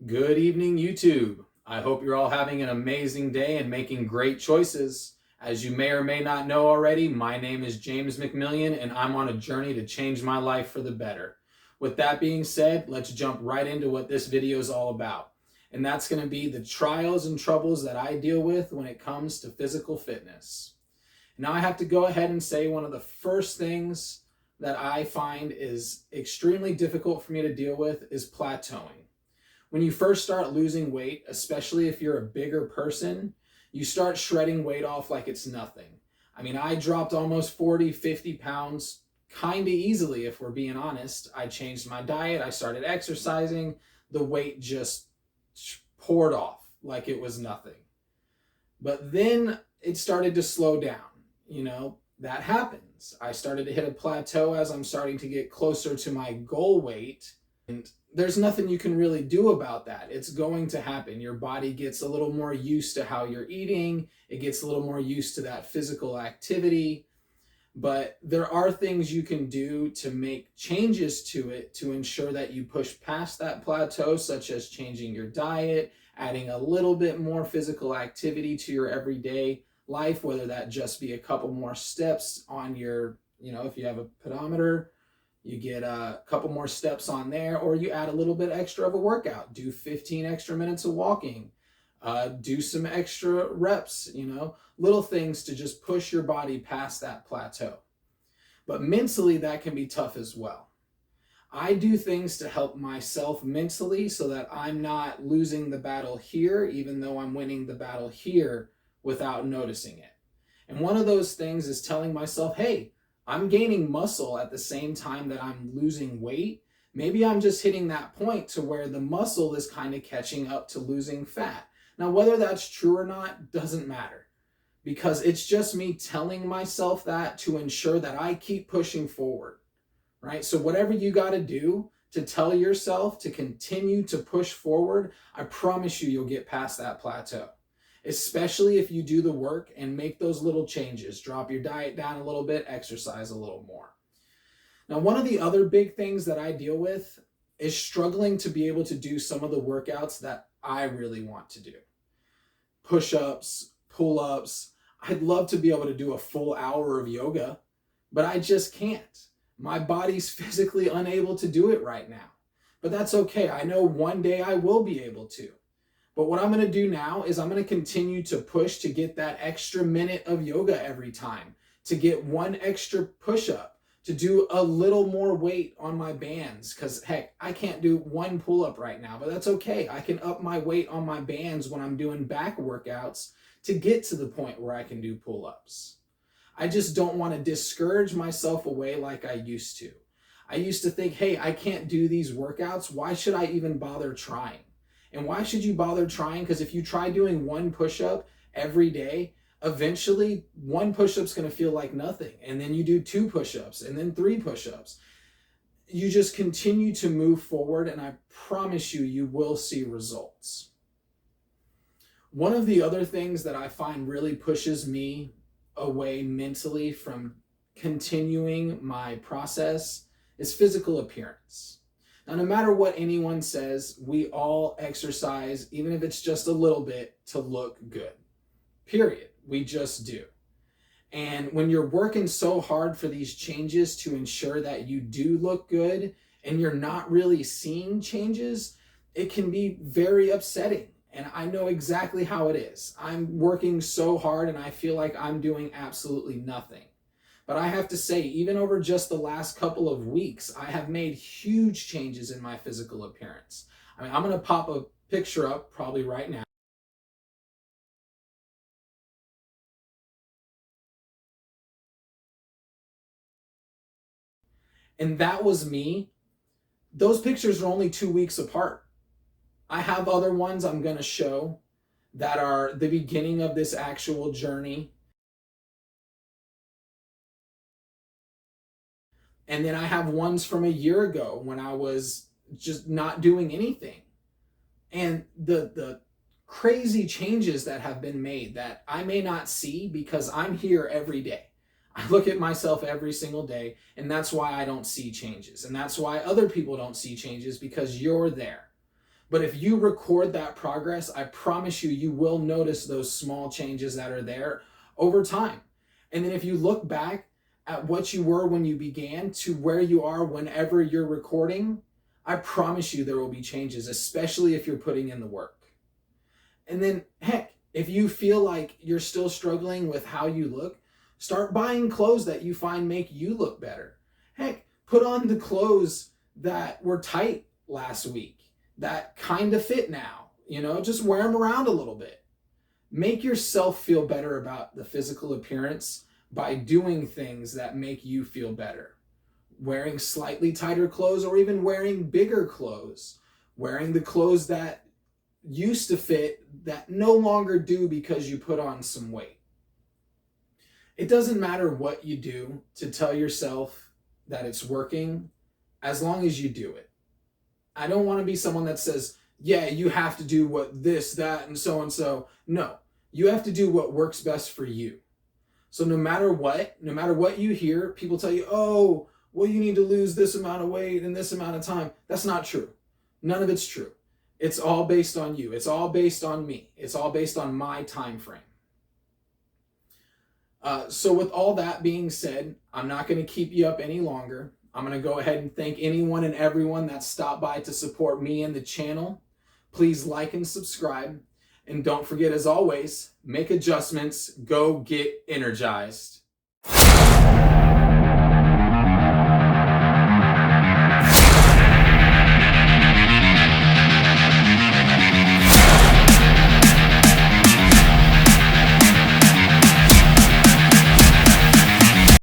Good evening, YouTube. I hope you're all having an amazing day and making great choices. As you may or may not know already, my name is James McMillian and I'm on a journey to change my life for the better. With that being said, let's jump right into what this video is all about. And that's going to be the trials and troubles that I deal with when it comes to physical fitness. Now I have to go ahead and say one of the first things that I find is extremely difficult for me to deal with is plateauing. When you first start losing weight, especially if you're a bigger person, you start shredding weight off like it's nothing. I mean, I dropped almost 40, 50 pounds kind of easily, if we're being honest. I changed my diet, I started exercising, the weight just poured off like it was nothing. But then it started to slow down. That happens. I started to hit a plateau as I'm starting to get closer to my goal weight. And there's nothing you can really do about that. It's going to happen. Your body gets a little more used to how you're eating. It gets a little more used to that physical activity. But there are things you can do to make changes to it to ensure that you push past that plateau, such as changing your diet, adding a little bit more physical activity to your everyday life, whether that just be a couple more steps on your, if you have a pedometer, you get a couple more steps on there, or you add a little bit extra of a workout. Do 15 extra minutes of walking. Do some extra reps, little things to just push your body past that plateau. But mentally, that can be tough as well. I do things to help myself mentally so that I'm not losing the battle here, even though I'm winning the battle here without noticing it. And one of those things is telling myself, hey, I'm gaining muscle at the same time that I'm losing weight. Maybe I'm just hitting that point to where the muscle is kind of catching up to losing fat. Now, whether that's true or not doesn't matter, because it's just me telling myself that to ensure that I keep pushing forward, right? So whatever you got to do to tell yourself to continue to push forward, I promise you'll get past that plateau. Especially if you do the work and make those little changes. Drop your diet down a little bit, exercise a little more. Now, one of the other big things that I deal with is struggling to be able to do some of the workouts that I really want to do. Push-ups, pull-ups. I'd love to be able to do a full hour of yoga, but I just can't. My body's physically unable to do it right now. But that's okay. I know one day I will be able to. But what I'm going to do now is I'm going to continue to push to get that extra minute of yoga every time, to get one extra push-up, to do a little more weight on my bands. Because, heck, I can't do one pull-up right now, but that's okay. I can up my weight on my bands when I'm doing back workouts to get to the point where I can do pull-ups. I just don't want to discourage myself away like I used to. I used to think, hey, I can't do these workouts. Why should I even bother trying? And why should you bother trying? Because if you try doing one push-up every day, eventually one push-up's going to feel like nothing. And then you do 2 push-ups and then 3 push-ups. You just continue to move forward, and I promise you, you will see results. One of the other things that I find really pushes me away mentally from continuing my process is physical appearance. Now, no matter what anyone says, we all exercise, even if it's just a little bit, to look good. Period. We just do. And when you're working so hard for these changes to ensure that you do look good and you're not really seeing changes, it can be very upsetting. And I know exactly how it is. I'm working so hard and I feel like I'm doing absolutely nothing. But I have to say, even over just the last couple of weeks, I have made huge changes in my physical appearance. I mean, I'm going to pop a picture up probably right now. And that was me. Those pictures are only 2 weeks apart. I have other ones I'm going to show that are the beginning of this actual journey. And then I have ones from a year ago when I was just not doing anything. And the crazy changes that have been made that I may not see because I'm here every day. I look at myself every single day, and that's why I don't see changes. And that's why other people don't see changes, because you're there. But if you record that progress, I promise you, you will notice those small changes that are there over time. And then if you look back at what you were when you began to where you are whenever you're recording, I promise you there will be changes, especially if you're putting in the work. And then, heck, if you feel like you're still struggling with how you look, start buying clothes that you find make you look better. Heck, put on the clothes that were tight last week, that kind of fit now. Just wear them around a little bit. Make yourself feel better about the physical appearance by doing things that make you feel better. Wearing slightly tighter clothes, or even wearing bigger clothes. Wearing the clothes that used to fit that no longer do because you put on some weight. It doesn't matter what you do to tell yourself that it's working, as long as you do it. I don't want to be someone that says, yeah, you have to do what this, that, and so and so. No, you have to do what works best for you. So no matter what you hear, people tell you, oh, well, you need to lose this amount of weight in this amount of time. That's not true. None of it's true. It's all based on you. It's all based on me. It's all based on my time frame. So with all that being said, I'm not going to keep you up any longer. I'm going to go ahead and thank anyone and everyone that stopped by to support me and the channel. Please like and subscribe. And don't forget, as always, make adjustments, go get energized.